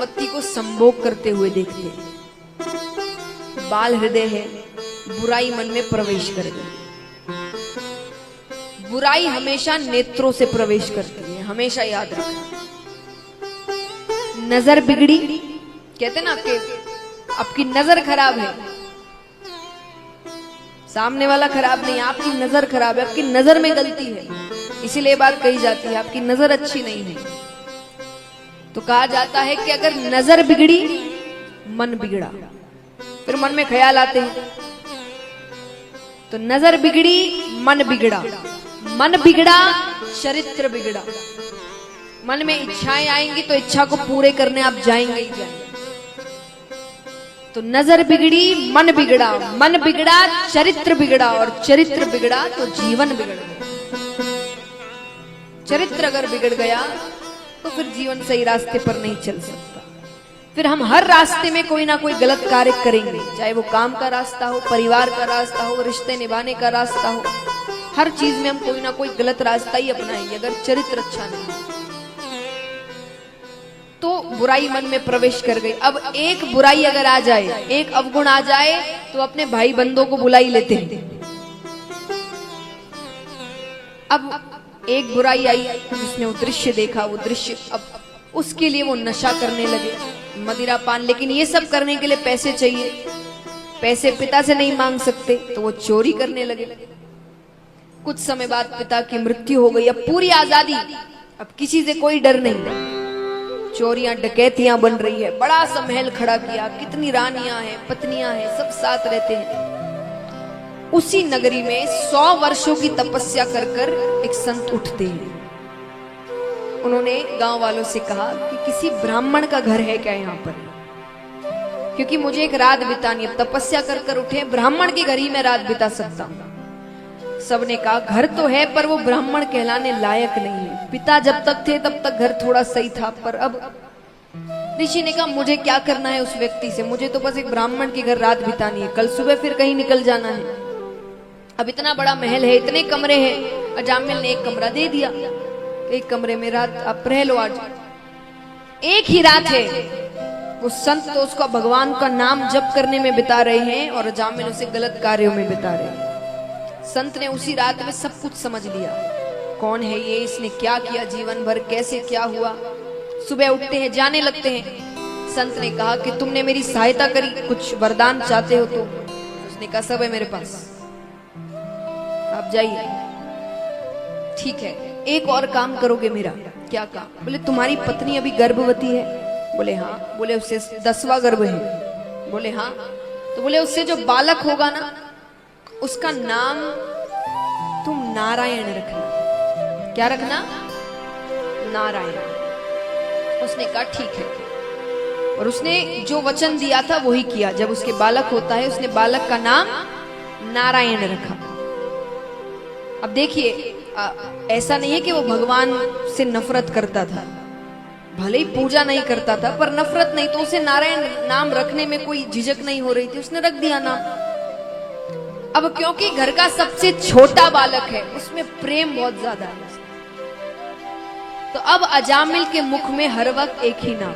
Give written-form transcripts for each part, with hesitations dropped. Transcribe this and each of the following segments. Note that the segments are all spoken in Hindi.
संपत्ति को संभोग करते हुए देखते हैं। बाल हृदय है, बुराई मन में प्रवेश कर गई। बुराई हमेशा नेत्रों से प्रवेश करती है, हमेशा याद रखना। नजर बिगड़ी, कहते ना आपकी नजर खराब है, सामने वाला खराब नहीं, आपकी नजर खराब है, आपकी नजर में गलती है, इसीलिए बात कही जाती है आपकी नजर अच्छी नहीं है। तो कहा जाता है कि अगर नजर बिगड़ी मन बिगड़ा, फिर मन में ख्याल आते हैं। तो नजर बिगड़ी मन बिगड़ा, मन बिगड़ा चरित्र बिगड़ा। मन में इच्छाएं आएंगी तो इच्छा को पूरे करने आप जाएंगे ही जाएंगे। तो नजर बिगड़ी मन बिगड़ा, मन बिगड़ा चरित्र बिगड़ा, और चरित्र बिगड़ा तो जीवन बिगड़ गया। चरित्र अगर बिगड़ गया तो फिर जीवन सही रास्ते पर नहीं चल सकता। फिर हम हर रास्ते में कोई ना कोई गलत कार्य करेंगे, चाहे वो काम का रास्ता हो, परिवार का रास्ता हो, रिश्ते निभाने का रास्ता हो, हर चीज में हम कोई ना कोई गलत रास्ता ही अपनाएंगे अगर चरित्र अच्छा नहीं है। तो बुराई मन में प्रवेश कर गई। अब एक बुराई अगर आ जाए, एक अवगुण आ जाए, तो अपने भाई बंधुओं को बुला ही लेते हैं। अब एक बुराई आई, जिसने वो दृश्य देखा, वो दृश्य अब उसके लिए वो नशा करने लगे, मदिरा पान। लेकिन ये सब करने के लिए पैसे चाहिए, पैसे पिता से नहीं मांग सकते, तो वो चोरी करने लगे। कुछ समय बाद पिता की मृत्यु हो गई। अब पूरी आजादी, अब किसी से कोई डर नहीं, चोरियां डकैतियां बन रही है, बड़ा सा महल खड़ा किया, कितनी रानियां हैं, पत्नियां हैं, सब साथ रहते हैं। उसी नगरी में 100 वर्षों की तपस्या कर कर एक संत उठते हैं। उन्होंने गांव वालों से कहा कि किसी ब्राह्मण का घर है क्या यहाँ पर, क्योंकि मुझे एक रात बितानी है। तपस्या कर कर उठे, ब्राह्मण के घर ही में रात बिता सकता हूँ। सबने कहा घर तो है, पर वो ब्राह्मण कहलाने लायक नहीं है। पिता जब तक थे तब तक घर थोड़ा सही था, पर अब ऋषि ने कहा मुझे क्या करना है उस व्यक्ति से, मुझे तो बस एक ब्राह्मण के घर रात बितानी है, कल सुबह फिर कहीं निकल जाना है। अब इतना बड़ा महल है, इतने कमरे हैं, अजामिल ने एक कमरा दे दिया, एक कमरे में रात आप रह लो। आज एक ही रात है, वो संत तो उसका भगवान का नाम जप करने में बिता रहे हैं और अजामिल उसे गलत कार्यों में बिता रहे हैं। संत ने उसी रात में सब कुछ समझ लिया, कौन है ये, इसने क्या किया जीवन भर, कैसे क्या हुआ। सुबह उठते हैं, जाने लगते हैं। संत ने कहा कि तुमने मेरी सहायता करी, कुछ वरदान चाहते हो तो? उसने कहा सब है मेरे पास, आप जाइए। ठीक है, एक और काम करोगे मेरा? क्या काम? बोले तुम्हारी पत्नी अभी गर्भवती है। बोले हाँ। बोले उससे 10वां गर्भ है। बोले हाँ। तो बोले उससे जो बालक होगा ना, उसका नाम तुम नारायण रखना। क्या रखना? नारायण। उसने कहा ठीक है, और उसने जो वचन दिया था वही किया। जब उसके बालक होता है, उसने बालक का नाम नारायण रखा। अब देखिए, ऐसा नहीं है कि वो भगवान से नफरत करता था, भले ही पूजा नहीं करता था, पर नफरत नहीं, तो उसे नारायण नाम रखने में कोई झिझक नहीं हो रही थी, उसने रख दिया नाम। अब क्योंकि घर का सबसे छोटा बालक है, उसमें प्रेम बहुत ज्यादा है, तो अब अजामिल के मुख में हर वक्त एक ही नाम,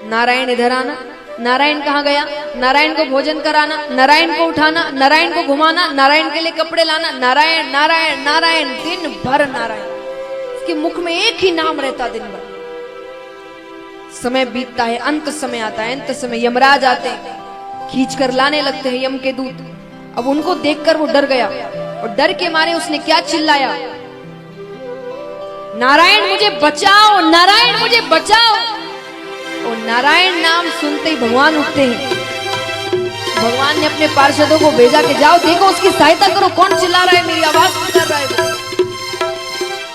नारायण। इधर आना, नारायण कहाँ गया? नारायण को भोजन कराना, नारायण को उठाना, नारायण को घुमाना, नारायण के लिए कपड़े लाना, नारायण नारायण नारायण, दिन भर नारायण। उसके मुख में एक ही नाम रहता दिन भर। समय बीतता है, अंत समय आता है, अंत समय यमराज आते हैं, खींच कर लाने लगते हैं यम के दूत। अब उनको देखकर वो डर गया, और डर के मारे उसने क्या चिल्लाया? नारायण मुझे बचाओ, नारायण मुझे बचाओ। और नारायण नाम सुनते ही भगवान उठते हैं। भगवान ने अपने पार्षदों को भेजा कि जाओ देखो, उसकी सहायता करो, कौन चिल्ला रहा है, मेरी आवाज कर रहा है।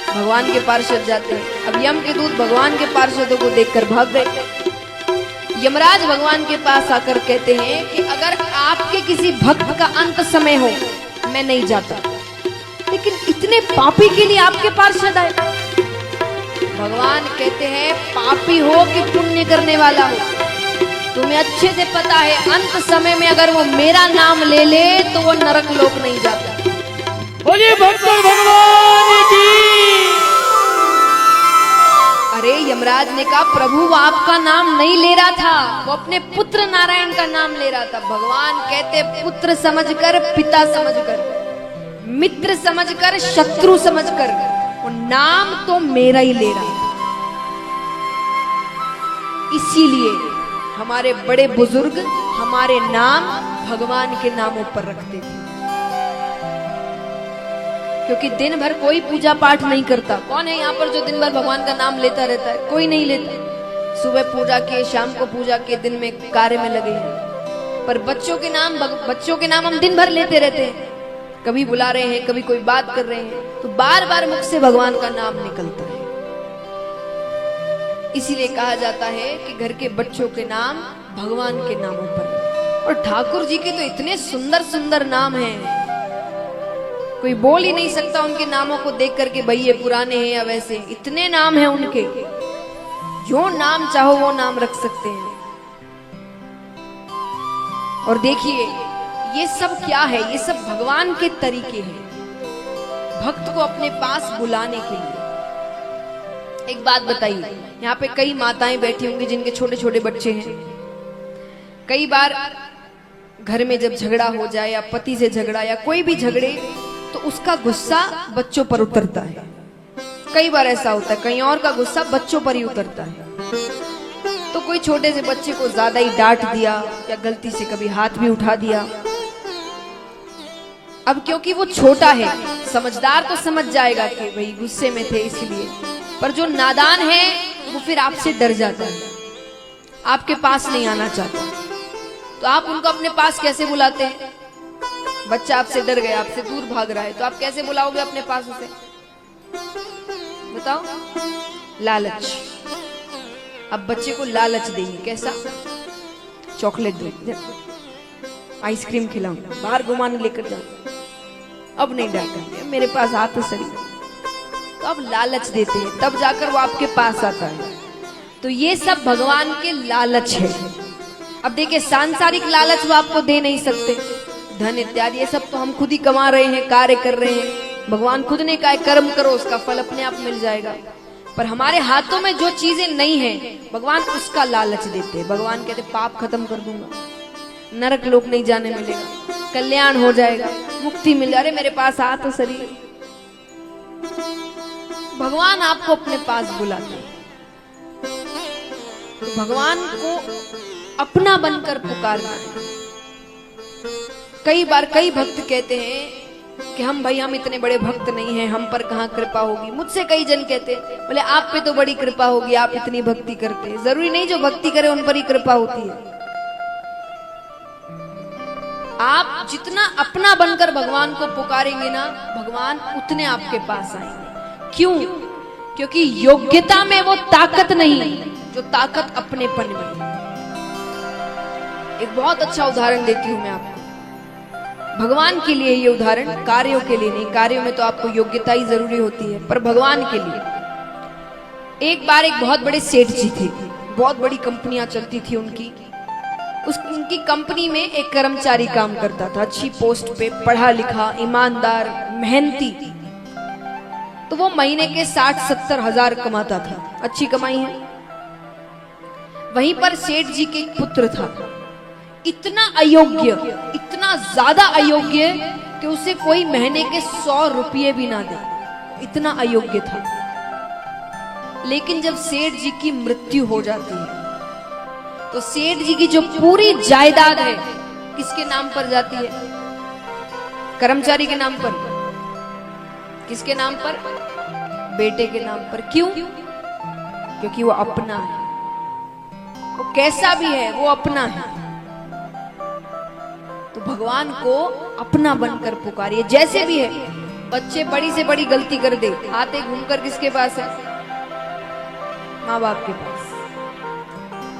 भगवान के पार्षद जाते हैं। अब यम के दूत भगवान के पार्षदों को देखकर भाग गए। यमराज भगवान के पास आकर कहते हैं कि अगर आपके किसी भक्त का अंत समय हो, मैं नहीं जाता, लेकिन इतने पापी के लिए आपके पार्षद आए। भगवान कहते हैं पापी हो कि पुण्य करने वाला हो, तुम्हें अच्छे से पता है अंत समय में अगर वो मेरा नाम ले ले तो वो नरक लोक नहीं जाता। बोलिए भक्त भगवान की। अरे यमराज ने कहा प्रभु वो आपका नाम नहीं ले रहा था, वो अपने पुत्र नारायण का नाम ले रहा था। भगवान कहते पुत्र समझकर, पिता समझकर, मित्र समझकर, शत्रु समझकर, वो नाम तो मेरा ही ले रहा था। इसीलिए हमारे बड़े बुजुर्ग हमारे नाम भगवान के नामों पर रखते थे, क्योंकि दिन भर कोई पूजा पाठ नहीं करता। कौन है यहाँ पर जो दिन भर भगवान का नाम लेता रहता है? कोई नहीं लेता। सुबह पूजा किए, शाम को पूजा किए, दिन में कार्य में लगे हैं। पर बच्चों के नाम हम दिन भर लेते रहते हैं। कभी बुला रहे हैं, कभी कोई बात कर रहे हैं, तो बार बार मुख से भगवान का नाम निकलता है। इसीलिए कहा जाता है कि घर के बच्चों के नाम भगवान के नामों पर। और ठाकुर जी के तो इतने सुंदर सुंदर नाम हैं, कोई बोल ही नहीं सकता उनके नामों को देख करके भाई ये पुराने हैं या वैसे। इतने नाम हैं उनके, जो नाम चाहो वो नाम रख सकते हैं। और देखिए ये सब क्या है? ये सब भगवान के तरीके हैं भक्त को अपने पास बुलाने के लिए। एक बात बताइए, यहाँ पे कई माताएं बैठी होंगी जिनके छोटे छोटे बच्चे हैं। कई बार घर में जब झगड़ा हो जाए या पति से झगड़ा या कोई भी झगड़े, तो उसका गुस्सा बच्चों पर उतरता है। कई बार ऐसा होता है, कहीं और का गुस्सा बच्चों पर ही उतरता है। तो कोई छोटे से बच्चे को ज्यादा ही डांट दिया या गलती से कभी हाथ भी उठा दिया। अब क्योंकि वो छोटा है, समझदार तो समझ जाएगा कि भाई गुस्से में थे इसलिए, पर जो नादान है वो फिर आपसे डर जाता है, आपके पास नहीं आना चाहता। तो आप उनको अपने पास कैसे बुलाते हैं? बच्चा आपसे डर गया, आपसे दूर भाग रहा है, तो आप कैसे बुलाओगे अपने पास उसे? बताओ। लालच। अब बच्चे को लालच देंगे, कैसा? चॉकलेट दो, आइसक्रीम खिलाऊं, बाहर घुमाने लेकर जाऊं, अब नहीं डांटेंगे, मेरे पास आ तो सही। तो अब लालच देते हैं, तब जाकर वो आपके पास आता है। तो ये सब भगवान के लालच है। अब देखिए सांसारिक लालच वो आपको दे नहीं सकते, धन इत्यादि, ये सब तो हम खुद ही कमा रहे हैं, कार्य कर रहे हैं। भगवान खुद ने कहा कर्म करो, उसका फल अपने आप मिल जाएगा। पर हमारे हाथों में जो चीजें नहीं है, भगवान उसका लालच देते हैं। भगवान कहते पाप खत्म कर दूंगा, नरक लोक नहीं जाने मिलेगा, कल्याण हो जाएगा, मुक्ति मिल जाए। अरे मेरे पास आ तो शरीर। भगवान आपको अपने पास बुलाते हैं। तो भगवान को अपना बनकर पुकारना है। कई बार कई भक्त कहते हैं कि हम इतने बड़े भक्त नहीं हैं, हम पर कहाँ कृपा होगी। मुझसे कई जन कहते हैं, बोले आप पे तो बड़ी कृपा होगी, आप इतनी भक्ति करते हैं। जरूरी नहीं जो भक्ति करे उन पर ही कृपा होती है। आप जितना अपना बनकर भगवान को पुकारेंगे ना, भगवान उतने आपके पास आएंगे। क्यों? क्योंकि योग्यता में वो ताकत नहीं जो ताकत अपनेपन में। एक बहुत अच्छा उदाहरण देती हूं मैं आपको, भगवान के लिए ये उदाहरण, कार्यों के लिए नहीं। कार्यों में तो आपको योग्यता ही जरूरी होती है, पर भगवान के लिए। एक बार एक बहुत बड़े सेठ जी थे, बहुत बड़ी कंपनियां चलती थी उनकी। उनकी कंपनी में एक कर्मचारी काम करता था, अच्छी पोस्ट पे, पढ़ा लिखा, ईमानदार, मेहनती। तो वो महीने के 60-70 हजार कमाता था, अच्छी कमाई है। वहीं पर सेठ जी के एक पुत्र था, इतना अयोग्य, इतना ज्यादा अयोग्य कि उसे कोई महीने के 100 रुपये भी ना दे, इतना अयोग्य था। लेकिन जब सेठ जी की मृत्यु हो जाती है, तो सेठ जी की जो पूरी जायदाद है किसके नाम पर जाती है? कर्मचारी के नाम पर। किसके नाम पर? बेटे के नाम पर। क्यों? क्योंकि वो अपना है, वो कैसा भी है वो अपना है। तो भगवान को अपना बनकर पुकारिए, जैसे भी है। बच्चे बड़ी से बड़ी गलती कर दे, आते घूमकर किसके पास है? माँ बाप के पास।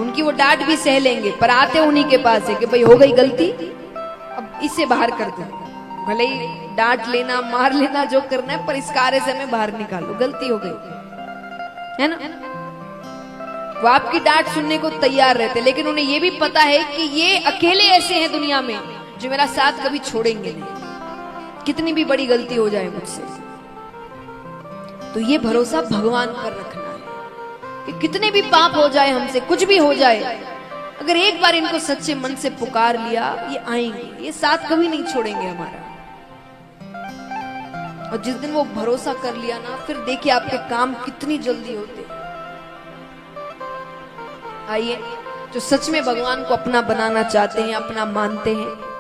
उनकी वो डांट भी सह लेंगे, पर आते उन्हीं के पास है कि भाई हो गई गलती, अब इसे बाहर कर दो। भले ही डांट लेना, मार लेना, जो करना है, पर इस कार्य से हमें बाहर निकालो, गलती हो गई है ना। वो आपकी डांट सुनने को तैयार रहते, लेकिन उन्हें ये भी पता है कि ये अकेले ऐसे हैं दुनिया में जो मेरा साथ कभी छोड़ेंगे नहीं, कितनी भी बड़ी गलती हो जाए मुझसे। तो ये भरोसा भगवान पर रखना है। कि कितने भी पाप हो जाए हमसे, कुछ भी हो जाए, अगर एक बार इनको सच्चे मन से पुकार लिया, ये आएंगे, ये साथ कभी नहीं छोड़ेंगे हमारा। और जिस दिन वो भरोसा कर लिया ना, फिर देखिए आपके काम कितनी जल्दी होते हैं। आइए, जो सच में भगवान को अपना बनाना चाहते हैं, अपना मानते हैं,